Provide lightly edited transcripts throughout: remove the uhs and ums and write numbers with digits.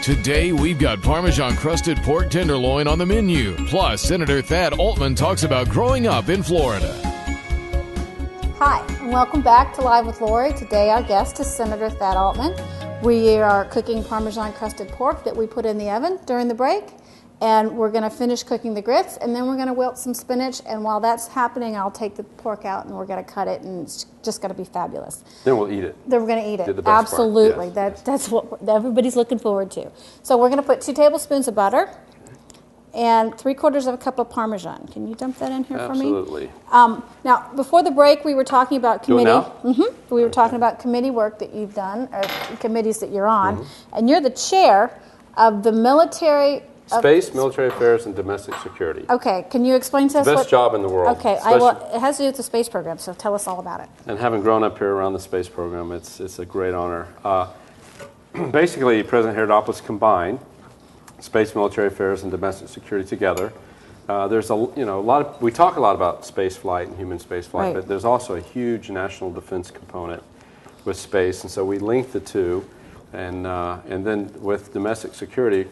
Today, we've got Parmesan crusted pork tenderloin on the menu. Plus, Senator Thad Altman talks about growing up in Florida. Hi, and welcome back to Live with Lori. Today, our guest is Senator Thad Altman. We are cooking Parmesan crusted pork that we put in the oven during the break. And we're going to finish cooking the grits, and then we're going to wilt some spinach. And while that's happening, I'll take the pork out, and we're going to cut it, and it's just going to be fabulous. Then we'll eat it. Then we're going to eat it. The best Absolutely. Part. Yes. That's what everybody's looking forward to. So we're going to put 2 tablespoons of butter and 3/4 of a cup of Parmesan. Can you dump that in here for me? Absolutely. Now, before the break, we were talking about committee. Do it now? We were talking about committee work that you've done, or committees that you're on, and you're the chair of the military. Space, military affairs, and domestic security. Okay, can you explain to us Best job in the world. Okay, it has to do with the space program, so tell us all about it. And having grown up here around the space program, it's a great honor. Basically, President Herodopoulos combined space, military affairs, and domestic security together. There's a lot of, we talk a lot about space flight and human space flight, but there's also a huge national defense component with space, and so we link the two, and then with domestic security.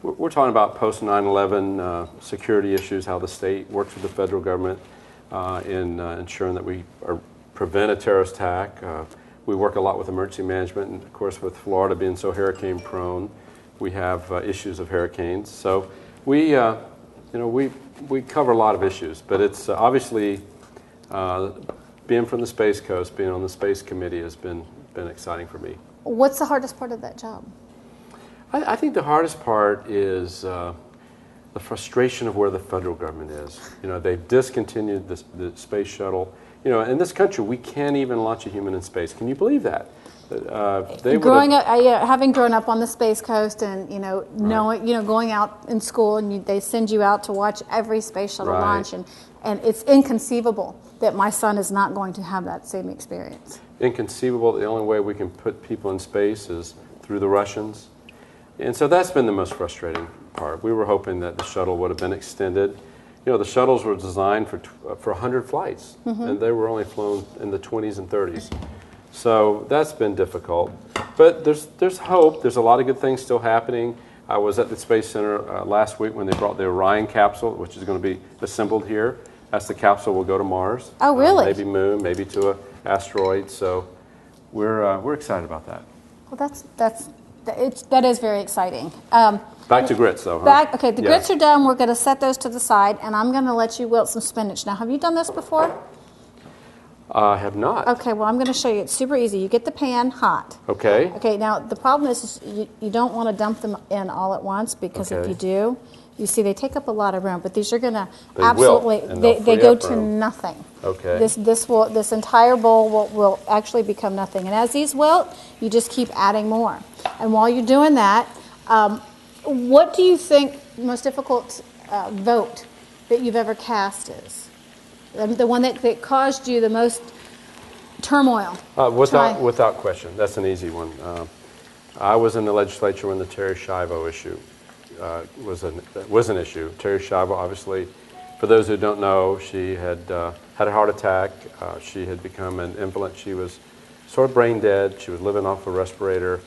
We're talking about post 9/11 security issues, how the state works with the federal government in ensuring that we prevent a terrorist attack. We work a lot with emergency management, and of course with Florida being so hurricane prone, we have issues of hurricanes. So we cover a lot of issues, but it's obviously being from the Space Coast, being on the Space Committee has been exciting for me. What's the hardest part of that job? I think the hardest part is the frustration of where the federal government is. They've discontinued the space shuttle. In this country, we can't even launch a human in space. Can you believe that? Having grown up on the Space Coast, and knowing, going out in school, and they send you out to watch every space shuttle launch, and it's inconceivable that my son is not going to have that same experience. Inconceivable. The only way we can put people in space is through the Russians. And so that's been the most frustrating part. We were hoping that the shuttle would have been extended. The shuttles were designed for 100 flights, and they were only flown in the 20s and 30s. So that's been difficult. But there's hope. There's a lot of good things still happening. I was at the Space Center last week when they brought the Orion capsule, which is going to be assembled here. That's the capsule will go to Mars. Oh, really? Maybe Moon, maybe to an asteroid. So we're excited about that. Well, that is very exciting. Back to grits, though. Huh? Okay, the grits are done. We're going to set those to the side, and I'm going to let you wilt some spinach. Now, have you done this before? I have not. Okay, well, I'm going to show you. It's super easy. You get the pan hot. Okay. Okay, now, the problem is you don't want to dump them in all at once, because if you do, you see they take up a lot of room, but these are going to they go to nothing. Okay. This entire bowl will actually become nothing. And as these wilt, you just keep adding more. And while you're doing that, what do you think the most difficult vote that you've ever cast is? The one that caused you the most turmoil? Without question. That's an easy one. I was in the legislature when the Terri Schiavo issue was an issue. Terri Schiavo, obviously, for those who don't know, she had had a heart attack. She had become an invalid. She was sort of brain dead. She was living off a respirator.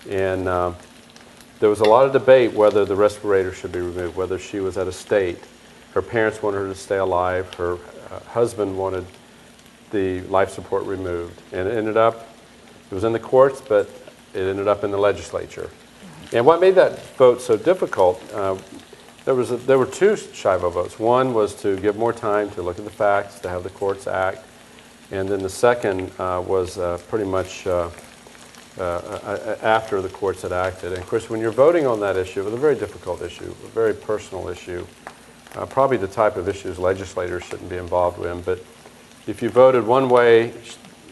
And there was a lot of debate whether the respirator should be removed, whether she was at a state. Her parents wanted her to stay alive. Her husband wanted the life support removed. And it was in the courts, but it ended up in the legislature. And what made that vote so difficult, there were 2 Schiavo votes. One was to give more time to look at the facts, to have the courts act. And then the second was pretty much after the courts had acted. And of course, when you're voting on that issue, it was a very difficult issue, a very personal issue, probably the type of issues legislators shouldn't be involved with. But if you voted one way,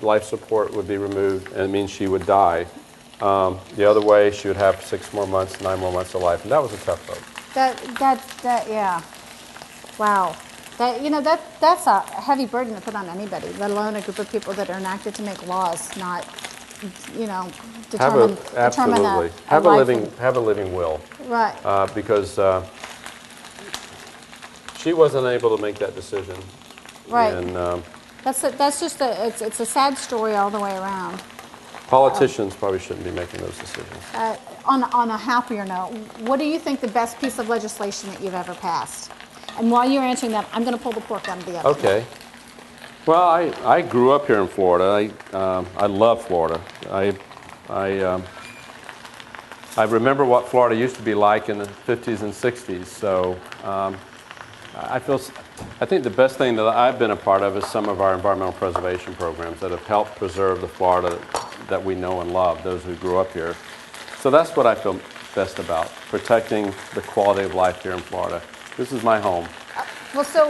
life support would be removed, and it means she would die. The other way, she would have 6 more months, 9 more months of life, and that was a tough vote. Yeah. Wow. That's a heavy burden to put on anybody, let alone a group of people that are enacted to make laws, not, determine absolutely. Have a living will. Right. Because she wasn't able to make that decision. Right. And that's just it's a sad story all the way around. Politicians probably shouldn't be making those decisions. on a happier note, what do you think the best piece of legislation that you've ever passed? And while you're answering that, I'm going to pull the pork out of the oven. Okay. Well, I grew up here in Florida. I love Florida. I remember what Florida used to be like in the 50s and 60s. So I think the best thing that I've been a part of is some of our environmental preservation programs that have helped preserve the Florida that we know and love, those who grew up here. So that's what I feel best about, protecting the quality of life here in Florida. This is my home. Well, so,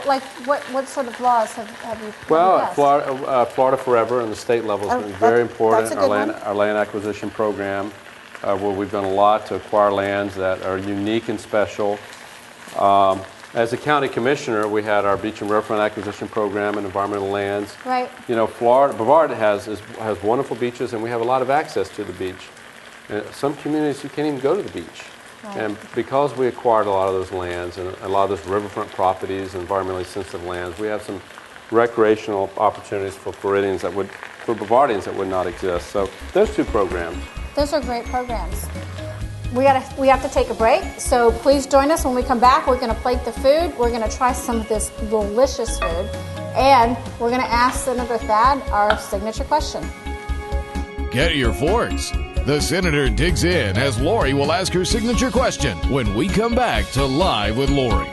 like what sort of laws have you passed? Well, Florida Forever and the state level has been very important. That's a good Our land acquisition program, where we've done a lot to acquire lands that are unique and special. As a county commissioner, we had our beach and riverfront acquisition program and environmental lands. Right. Florida, Brevard has wonderful beaches, and we have a lot of access to the beach. Some communities, you can't even go to the beach. Right. And because we acquired a lot of those lands and a lot of those riverfront properties and environmentally sensitive lands, we have some recreational opportunities for Floridians for Bavardians that would not exist. So those two programs. Those are great programs. We have to take a break, so please join us when we come back. We're going to plate the food. We're going to try some of this delicious food, and we're going to ask Senator Thad our signature question. Get your forks. The Senator digs in as Lori will ask her signature question when we come back to Live with Lori.